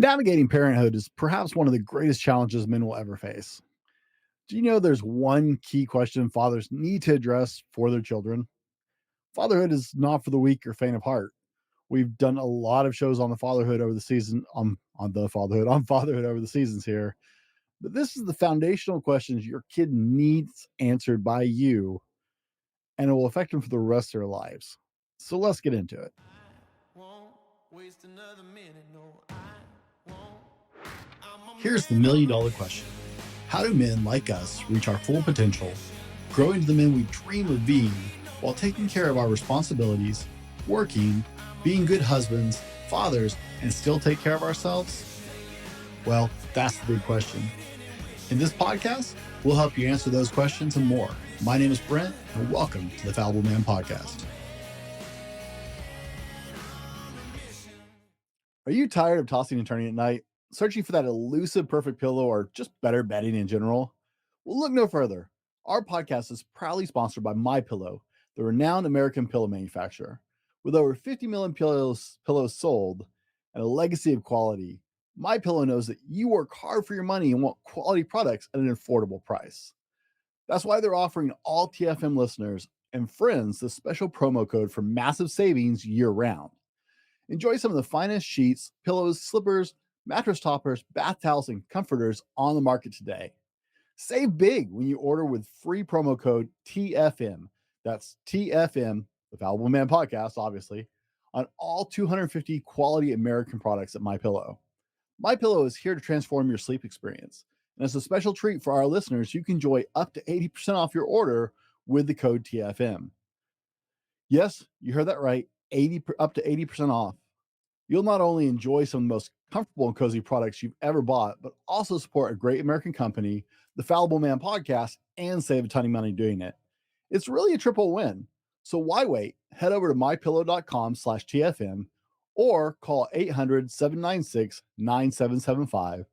Navigating parenthood is perhaps one of the greatest challenges men will ever face. Do you know there's one key question fathers need to address for their children? Fatherhood is not for the weak or faint of heart. We've done a lot of shows on the fatherhood over the season, on fatherhood over the seasons here. But this is the foundational questions your kid needs answered by you, and it will affect them for the rest of their lives. So let's get into it. Here's the $1,000,000 question. How do men like us reach our full potential, grow into the men we dream of being, while taking care of our responsibilities, working, being good husbands, fathers, and still take care of ourselves? Well, that's the big question. In this podcast, we'll help you answer those questions and more. My name is Brent, and welcome to the Fallible Man Podcast. Are you tired of tossing and turning at night, searching for that elusive perfect pillow, or just better bedding in general? Well, look no further. Our podcast is proudly sponsored by MyPillow, the renowned American pillow manufacturer. With over 50 million pillows sold and a legacy of quality, MyPillow knows that you work hard for your money and want quality products at an affordable price. That's why they're offering all TFM listeners and friends the special promo code for massive savings year-round. Enjoy some of the finest sheets, pillows, slippers, mattress toppers, bath towels, and comforters on the market today. Save big when you order with free promo code TFM. That's TFM, the Fallible Man Podcast, obviously, on all 250 quality American products at MyPillow. MyPillow is here to transform your sleep experience. And as a special treat for our listeners, you can enjoy up to 80% off your order with the code TFM. Yes, you heard that right, up to 80% off. You'll not only enjoy some of the most comfortable and cozy products you've ever bought, but also support a great American company, the Fallible Man Podcast, and save a ton of money doing it. It's really a triple win. So why wait? Head over to mypillow.com/TFM or call 800-796-9775.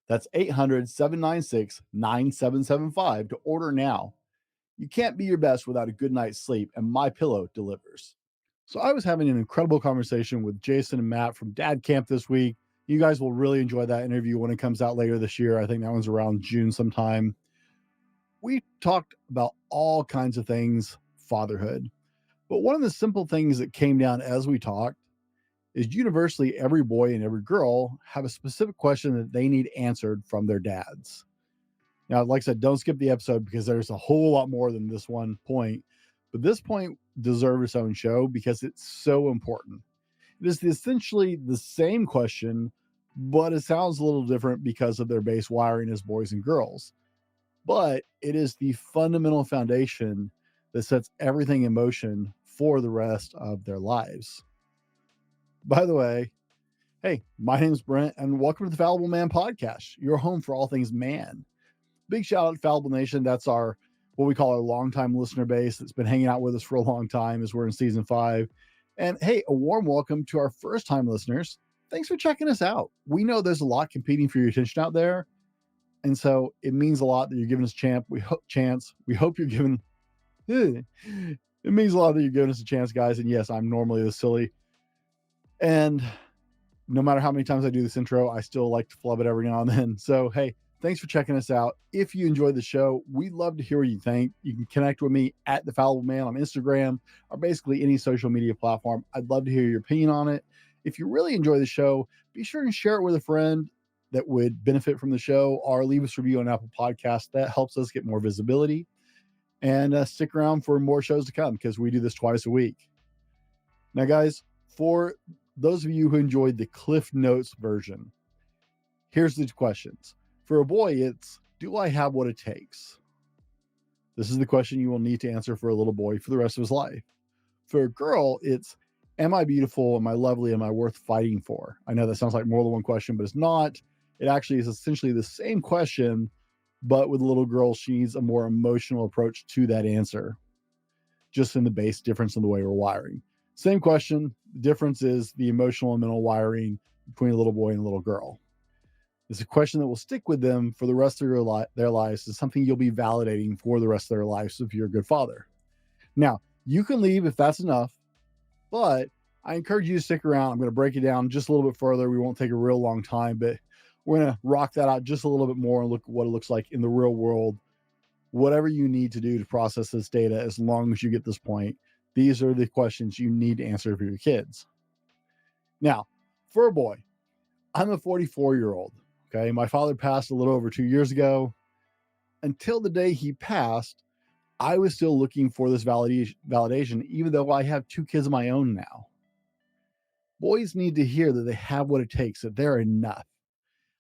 That's 800-796-9775 to order now. You can't be your best without a good night's sleep, and MyPillow delivers. So I was having an incredible conversation with Jason and Matt from Dad Camp this week. You guys will really enjoy that interview when it comes out later this year. I think that one's around June sometime. We talked about all kinds of things, fatherhood. But one of the simple things that came down as we talked is universally every boy and every girl have a specific question that they need answered from their dads. Now, like I said, don't skip the episode because there's a whole lot more than this one point. But this point deserves its own show because it's so important. It is essentially the same question, but it sounds a little different because of their base wiring as boys and girls. But it is the fundamental foundation that sets everything in motion for the rest of their lives. By the way, hey, my name's Brent, and welcome to the Fallible Man Podcast, your home for all things man. Big shout out to Fallible Nation. That's what we call our longtime listener base that's been hanging out with us for a long time as we're in season 5. And hey, a warm welcome to our first time listeners. Thanks for checking us out. We know there's a lot competing for your attention out there. And so it means a lot that you're giving us a chance. We hope you're giving, it means a lot that you're giving us a chance, guys. And yes, I'm normally this silly. And no matter how many times I do this intro, I still like to flub it every now and then. So, hey, thanks for checking us out. If you enjoyed the show, we'd love to hear what you think. You can connect with me at The Fallible Man on Instagram or basically any social media platform. I'd love to hear your opinion on it. If you really enjoy the show, be sure and share it with a friend that would benefit from the show, or leave us a review on Apple Podcasts. That helps us get more visibility. And stick around for more shows to come because we do this twice a week. Now, guys, for those of you who enjoyed the Cliff Notes version, here's the questions. For a boy, it's, do I have what it takes? This is the question you will need to answer for a little boy for the rest of his life. For a girl, it's, am I beautiful? Am I lovely? Am I worth fighting for? I know that sounds like more than one question, but it's not. It actually is essentially the same question, but with a little girl, she needs a more emotional approach to that answer, just in the base difference in the way we're wiring. Same question. The difference is the emotional and mental wiring between a little boy and a little girl. It's a question that will stick with them for the rest of their lives. It's something you'll be validating for the rest of their lives if you're a good father. Now, you can leave if that's enough, but I encourage you to stick around. I'm going to break it down just a little bit further. We won't take a real long time, but we're going to rock that out just a little bit more and look at what it looks like in the real world. Whatever you need to do to process this data, as long as you get this point, these are the questions you need to answer for your kids. Now, for a boy, I'm a 44-year-old. Okay. My father passed a little over 2 years ago. Until the day he passed, I was still looking for this validation, even though I have 2 kids of my own now. Boys need to hear that they have what it takes, that they're enough.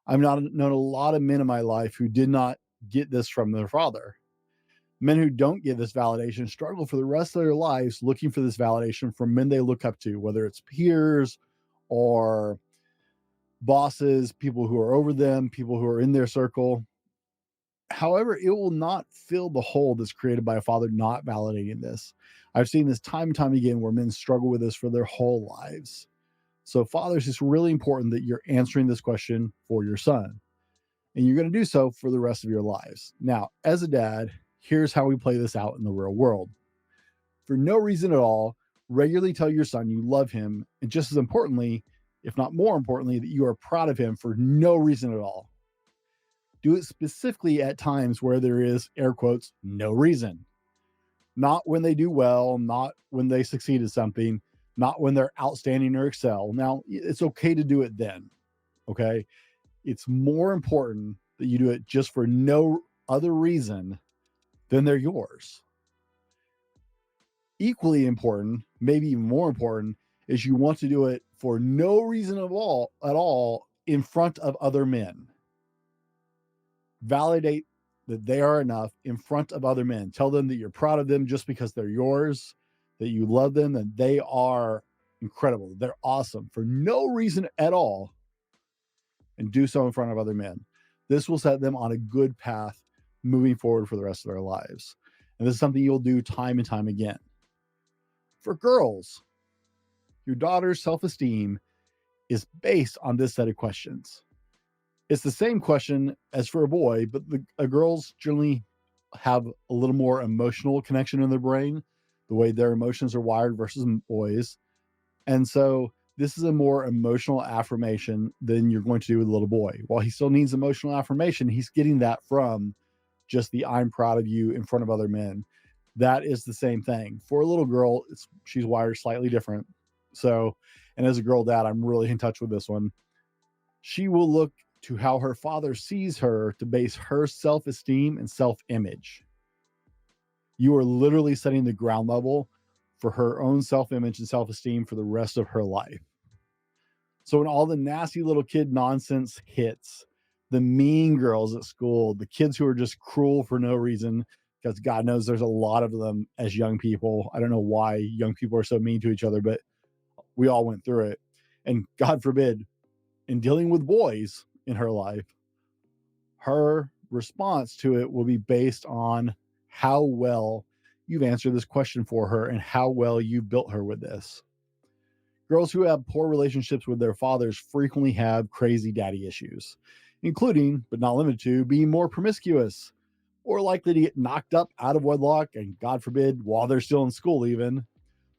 I've known a lot of men in my life who did not get this from their father. Men who don't get this validation struggle for the rest of their lives looking for this validation from men they look up to, whether it's peers or bosses, people who are over them, people who are in their circle. However, it will not fill the hole that's created by a father not validating this. I've seen this time and time again where men struggle with this for their whole lives. So fathers, it's really important that you're answering this question for your son. And you're going to do so for the rest of your lives. Now, as a dad, here's how we play this out in the real world. For no reason at all, regularly tell your son you love him. And just as importantly, if not more importantly, that you are proud of him for no reason at all. Do it specifically at times where there is, air quotes, no reason. Not when they do well, not when they succeed at something, not when they're outstanding or excel. Now, it's okay to do it then, okay? It's more important that you do it just for no other reason than they're yours. Equally important, maybe even more important, is you want to do it for no reason at all in front of other men. Validate that they are enough in front of other men. Tell them that you're proud of them just because they're yours, that you love them, that they are incredible, they're awesome for no reason at all, and do so in front of other men. This will set them on a good path moving forward for the rest of their lives. And this is something you'll do time and time again. For girls, your daughter's self-esteem is based on this set of questions. It's the same question as for a boy, but girls generally have a little more emotional connection in their brain, the way their emotions are wired versus boys. And so this is a more emotional affirmation than you're going to do with a little boy. While he still needs emotional affirmation, he's getting that from just the I'm proud of you in front of other men. That is the same thing. For a little girl, she's wired slightly different. So, and as a girl dad, I'm really in touch with this one. She will look to how her father sees her to base her self-esteem and self-image. You are literally setting the ground level for her own self-image and self-esteem for the rest of her life. So when all the nasty little kid nonsense hits, the mean girls at school, the kids who are just cruel for no reason, because God knows there's a lot of them as young people. I don't know why young people are so mean to each other, but we all went through it. And God forbid, in dealing with boys in her life, her response to it will be based on how well you've answered this question for her and how well you've built her with this. Girls who have poor relationships with their fathers frequently have crazy daddy issues, including, but not limited to, being more promiscuous or likely to get knocked up out of wedlock, and God forbid, while they're still in school even,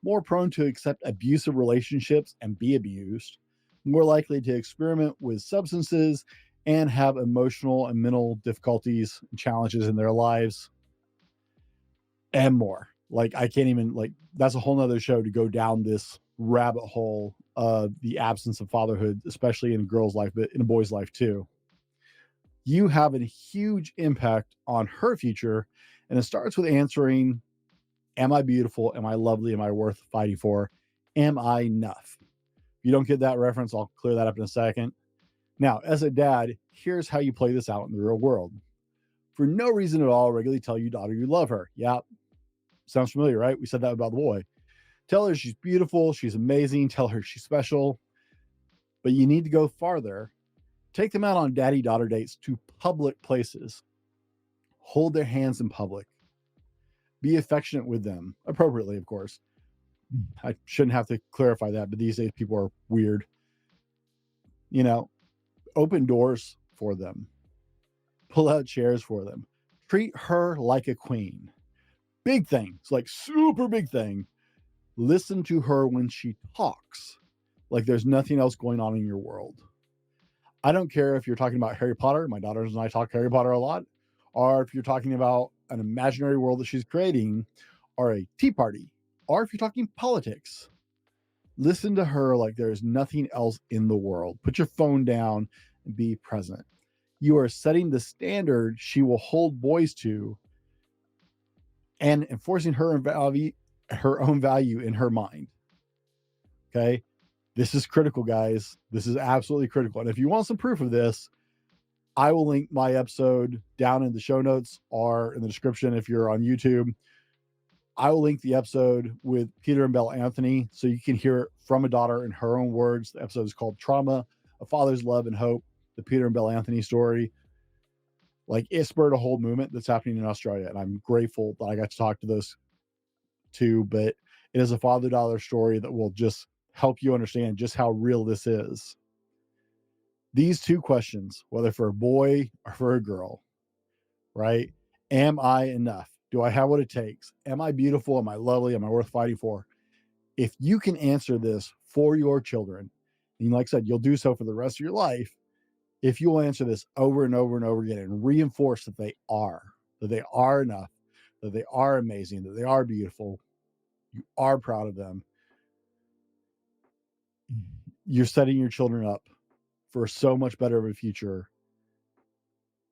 more prone to accept abusive relationships and be abused, more likely to experiment with substances and have emotional and mental difficulties and challenges in their lives, and more. Like, I can't even, that's a whole nother show to go down this rabbit hole of the absence of fatherhood, especially in a girl's life, but in a boy's life too. You have a huge impact on her future, and it starts with answering, am I beautiful? Am I lovely? Am I worth fighting for? Am I enough? If you don't get that reference, I'll clear that up in a second. Now, as a dad, here's how you play this out in the real world. For no reason at all, regularly tell your daughter you love her. Yeah, sounds familiar, right? We said that about the boy. Tell her she's beautiful, she's amazing, tell her she's special. But you need to go farther. Take them out on daddy-daughter dates to public places. Hold their hands in public. Be affectionate with them, appropriately, of course. I shouldn't have to clarify that, but these days people are weird. Open doors for them. Pull out chairs for them. Treat her like a queen. Big thing. It's like super big thing. Listen to her when she talks like there's nothing else going on in your world. I don't care if you're talking about Harry Potter. My daughters and I talk Harry Potter a lot. Or if you're talking about an imaginary world that she's creating, or a tea party, or if you're talking politics. Listen to her like there's nothing else in the world. Put your phone down and be present. You are setting the standard she will hold boys to and enforcing her own value in her mind. Okay. This is critical, guys. This is absolutely critical. And if you want some proof of this, I will link my episode down in the show notes or in the description if you're on YouTube. I will link the episode with Peter and Belle Anthony so you can hear it from a daughter in her own words. The episode is called Trauma, A Father's Love and Hope, the Peter and Belle Anthony story. Like, it spurred a whole movement that's happening in Australia, and I'm grateful that I got to talk to those two, but it is a father-daughter story that will just help you understand just how real this is. These two questions, whether for a boy or for a girl, right? Am I enough? Do I have what it takes? Am I beautiful? Am I lovely? Am I worth fighting for? If you can answer this for your children, and like I said, you'll do so for the rest of your life, if you will answer this over and over and over again and reinforce that they are enough, that they are amazing, that they are beautiful, you are proud of them, you're setting your children up for so much better of a future.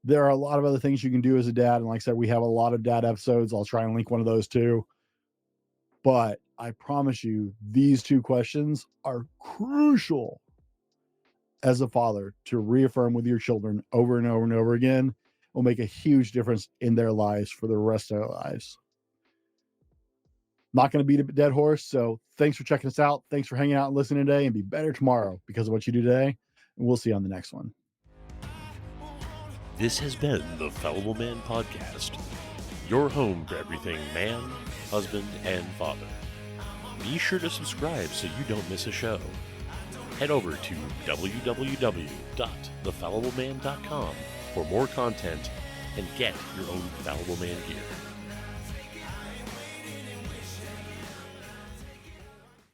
There are a lot of other things you can do as a dad. And like I said, we have a lot of dad episodes. I'll try and link one of those too. But I promise you, these two questions are crucial as a father to reaffirm with your children over and over and over again. Will make a huge difference in their lives for the rest of their lives. Not going to beat a dead horse. So thanks for checking us out. Thanks for hanging out and listening today, and be better tomorrow because of what you do today. And we'll see you on the next one. This has been the Fallible Man Podcast, your home for everything man, husband, and father. Be sure to subscribe so you don't miss a show. Head over to www.thefallibleman.com for more content and get your own Fallible Man gear.